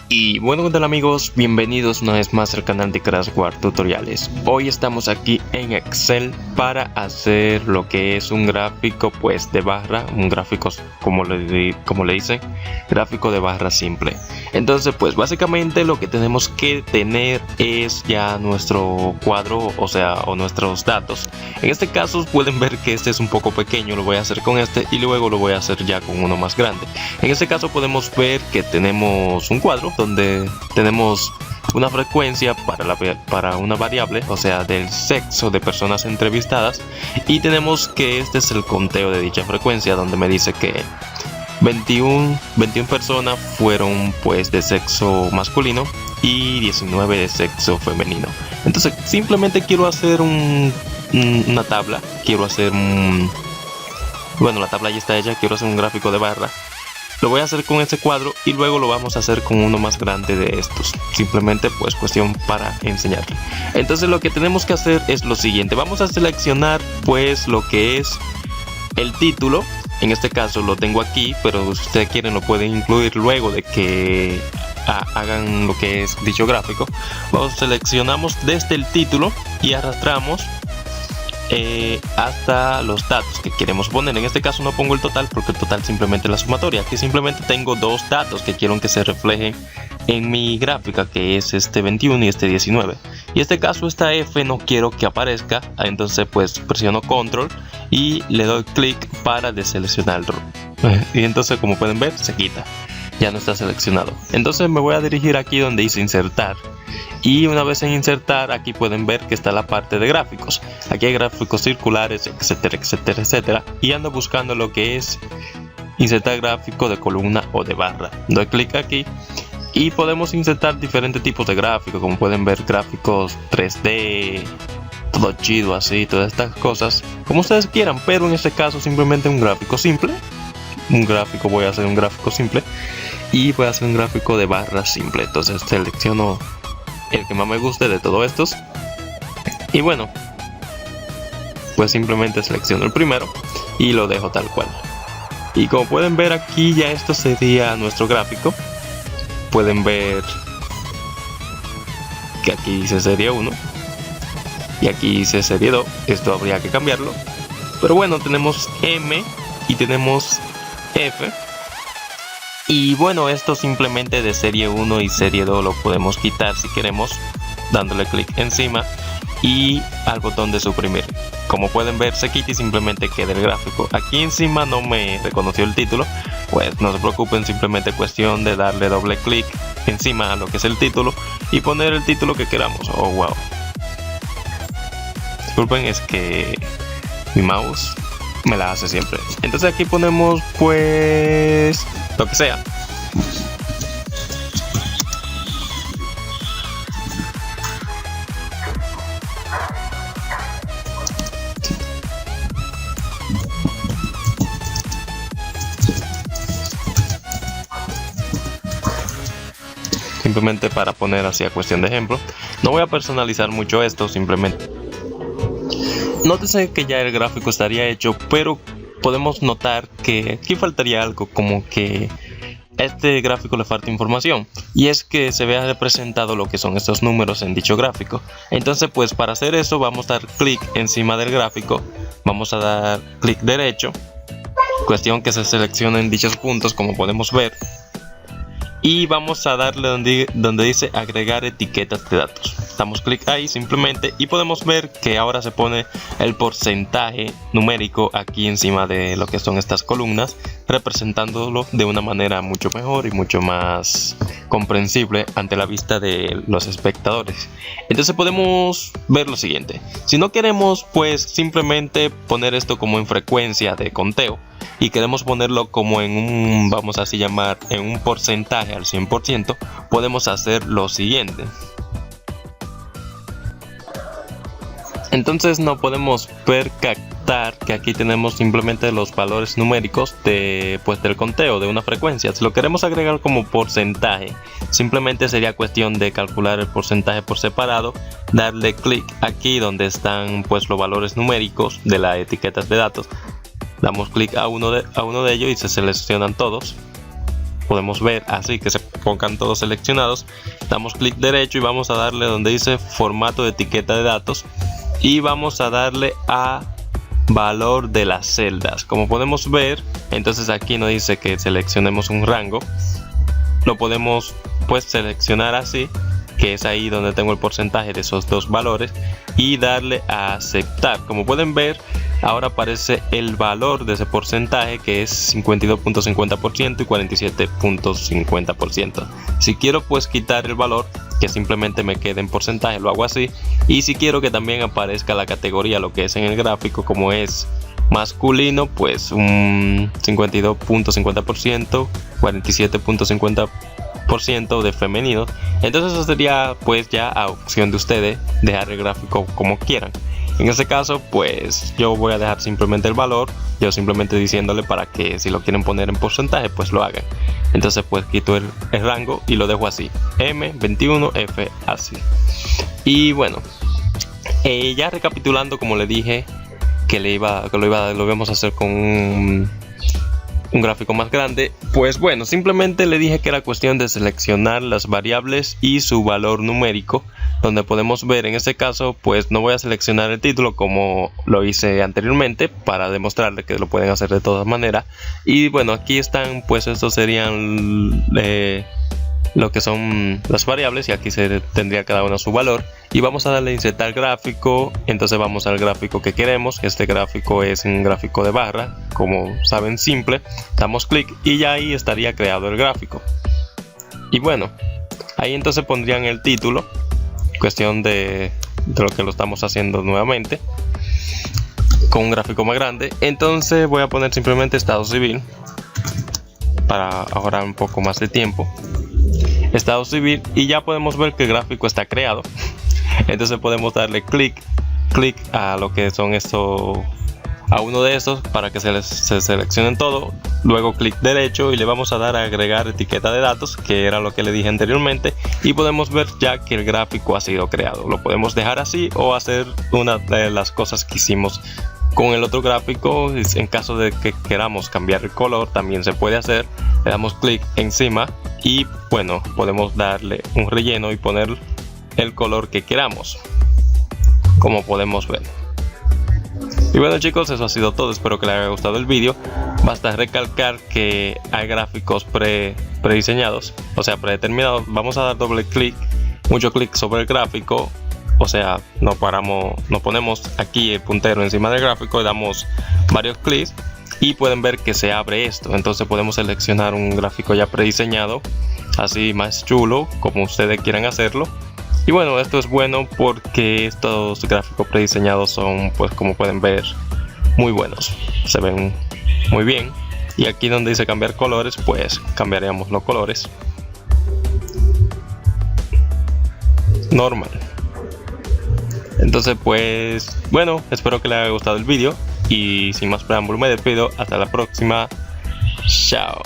Y bueno, ¿qué tal amigos? Bienvenidos una vez más al canal de Crash Wars Tutoriales. Hoy estamos aquí en Excel para hacer lo que es un gráfico pues de barra, un gráfico como le dicen, gráfico de barra simple. Entonces pues básicamente lo que tenemos que tener es ya nuestro cuadro, o nuestros datos. En este caso pueden ver que este es un poco pequeño, lo voy a hacer con este y luego lo voy a hacer ya con uno más grande. En este caso podemos ver que tenemos un cuadro donde tenemos una frecuencia para una variable, o sea del sexo de personas entrevistadas, y tenemos que este es el conteo de dicha frecuencia, donde me dice que 21 personas fueron pues de sexo masculino y 19 de sexo femenino. Entonces simplemente quiero hacer una tabla, bueno, la tabla ya está hecha, quiero hacer un gráfico de barra. Lo voy a hacer con este cuadro y luego lo vamos a hacer con uno más grande de estos. Simplemente pues cuestión para enseñarle. Entonces lo que tenemos que hacer es lo siguiente. Vamos a seleccionar pues lo que es el título. En este caso lo tengo aquí, pero si ustedes quieren lo pueden incluir luego de que hagan lo que es dicho gráfico. Seleccionamos desde el título y arrastramos hasta los datos que queremos poner. En este caso no pongo el total porque el total simplemente es la sumatoria. Aquí simplemente tengo dos datos que quiero que se reflejen en mi gráfica, que es este 21 y este 19. Y en este caso esta F no quiero que aparezca, entonces pues presiono control y le doy clic para deseleccionarlo. Y entonces como pueden ver se quita, ya no está seleccionado. Entonces me voy a dirigir aquí donde dice insertar. Y una vez en insertar, aquí pueden ver que está la parte de gráficos. Aquí hay gráficos circulares, etcétera, etcétera, etcétera. Y ando buscando lo que es insertar gráfico de columna o de barra. Doy clic aquí y podemos insertar diferentes tipos de gráficos. Como pueden ver, gráficos 3D, todo chido así, todas estas cosas. Como ustedes quieran, pero en este caso simplemente un gráfico simple. Voy a hacer un gráfico simple. Y voy a hacer un gráfico de barra simple. Entonces selecciono el que más me guste de todos estos y bueno, pues simplemente selecciono el primero y lo dejo tal cual. Y como pueden ver aquí, ya esto sería nuestro gráfico. Pueden ver que aquí dice serie 1 y aquí dice serie 2. Esto habría que cambiarlo, pero bueno, tenemos M y tenemos F. Y bueno, esto simplemente de serie 1 y serie 2 lo podemos quitar si queremos, dándole clic encima y al botón de suprimir. Como pueden ver, se quita y simplemente queda el gráfico. Aquí encima no me reconoció el título, pues no se preocupen, simplemente cuestión de darle doble clic encima a lo que es el título y poner el título que queramos. Oh wow, disculpen, es que mi mouse me la hace siempre. Entonces aquí ponemos pues lo que sea. Simplemente para poner así a cuestión de ejemplo. No voy a personalizar mucho esto, simplemente nótese que ya el gráfico estaría hecho, pero podemos notar que aquí faltaría algo, como que a este gráfico le falta información, y es que se vea representado lo que son estos números en dicho gráfico. Entonces pues para hacer eso vamos a dar clic encima del gráfico, vamos a dar clic derecho, cuestión que se seleccionen dichos puntos como podemos ver, y vamos a darle donde dice agregar etiquetas de datos. Damos clic ahí simplemente y podemos ver que ahora se pone el porcentaje numérico aquí encima de lo que son estas columnas, representándolo de una manera mucho mejor y mucho más comprensible ante la vista de los espectadores. Entonces podemos ver lo siguiente: si no queremos pues simplemente poner esto como en frecuencia de conteo y queremos ponerlo como en un, vamos a así llamar, en un porcentaje al 100%, podemos hacer lo siguiente. Entonces no podemos percatar que aquí tenemos simplemente los valores numéricos del conteo de una frecuencia. Si lo queremos agregar como porcentaje, simplemente sería cuestión de calcular el porcentaje por separado, darle clic aquí donde están pues los valores numéricos de las etiquetas de datos, damos clic a uno de ellos y se seleccionan todos. Podemos ver así que se pongan todos seleccionados. Damos clic derecho y vamos a darle donde dice formato de etiqueta de datos y vamos a darle a valor de las celdas. Como podemos ver, entonces aquí nos dice que seleccionemos un rango. Lo podemos pues seleccionar así, que es ahí donde tengo el porcentaje de esos dos valores, y darle a aceptar. Como pueden ver, ahora aparece el valor de ese porcentaje, que es 52.50% y 47.50%. Si quiero pues quitar el valor, que simplemente me quede en porcentaje, lo hago así. Y si quiero que también aparezca la categoría, lo que es en el gráfico, como es masculino, pues un 52.50%, 47.50% de femenino. Entonces eso sería pues ya a opción de ustedes dejar el gráfico como quieran. En este caso pues yo voy a dejar simplemente el valor, yo simplemente diciéndole para que si lo quieren poner en porcentaje pues lo hagan. Entonces pues quito el rango y lo dejo así, M21F, así. Y bueno, ya recapitulando, como le dije que lo íbamos a hacer con un gráfico más grande, pues bueno, simplemente le dije que era cuestión de seleccionar las variables y su valor numérico, donde podemos ver en este caso pues no voy a seleccionar el título como lo hice anteriormente para demostrarle que lo pueden hacer de todas maneras. Y bueno, aquí están pues estos serían lo que son las variables, y aquí se tendría cada una su valor. Y vamos a darle a insertar gráfico. Entonces vamos al gráfico que queremos. Este gráfico es un gráfico de barra, como saben, simple. Damos clic y ya ahí estaría creado el gráfico. Y bueno, ahí entonces pondrían el título, cuestión de lo que lo estamos haciendo nuevamente con un gráfico más grande. Entonces voy a poner simplemente estado civil para ahorrar un poco más de tiempo. Estado civil, y ya podemos ver que el gráfico está creado. Entonces podemos darle clic a lo que son estos, a uno de estos, para que se seleccionen todo. Luego clic derecho y le vamos a dar a agregar etiqueta de datos, que era lo que le dije anteriormente, y podemos ver ya que el gráfico ha sido creado. Lo podemos dejar así o hacer una de las cosas que hicimos con el otro gráfico. En caso de que queramos cambiar el color, también se puede hacer. Le damos clic encima y bueno, podemos darle un relleno y poner el color que queramos, como podemos ver. Y bueno chicos, eso ha sido todo. Espero que les haya gustado el vídeo. Basta recalcar que hay gráficos prediseñados, o sea predeterminados. Vamos a dar doble clic, mucho clic sobre el gráfico. O sea, nos ponemos aquí el puntero encima del gráfico y damos varios clics y pueden ver que se abre esto. Entonces podemos seleccionar un gráfico ya prediseñado, así más chulo, como ustedes quieran hacerlo. Y bueno, esto es bueno porque estos gráficos prediseñados son, pues como pueden ver, muy buenos, se ven muy bien. Y aquí donde dice cambiar colores, pues cambiaríamos los colores normal. Entonces pues bueno, espero que les haya gustado el vídeo y sin más preámbulo me despido. Hasta la próxima. Chao.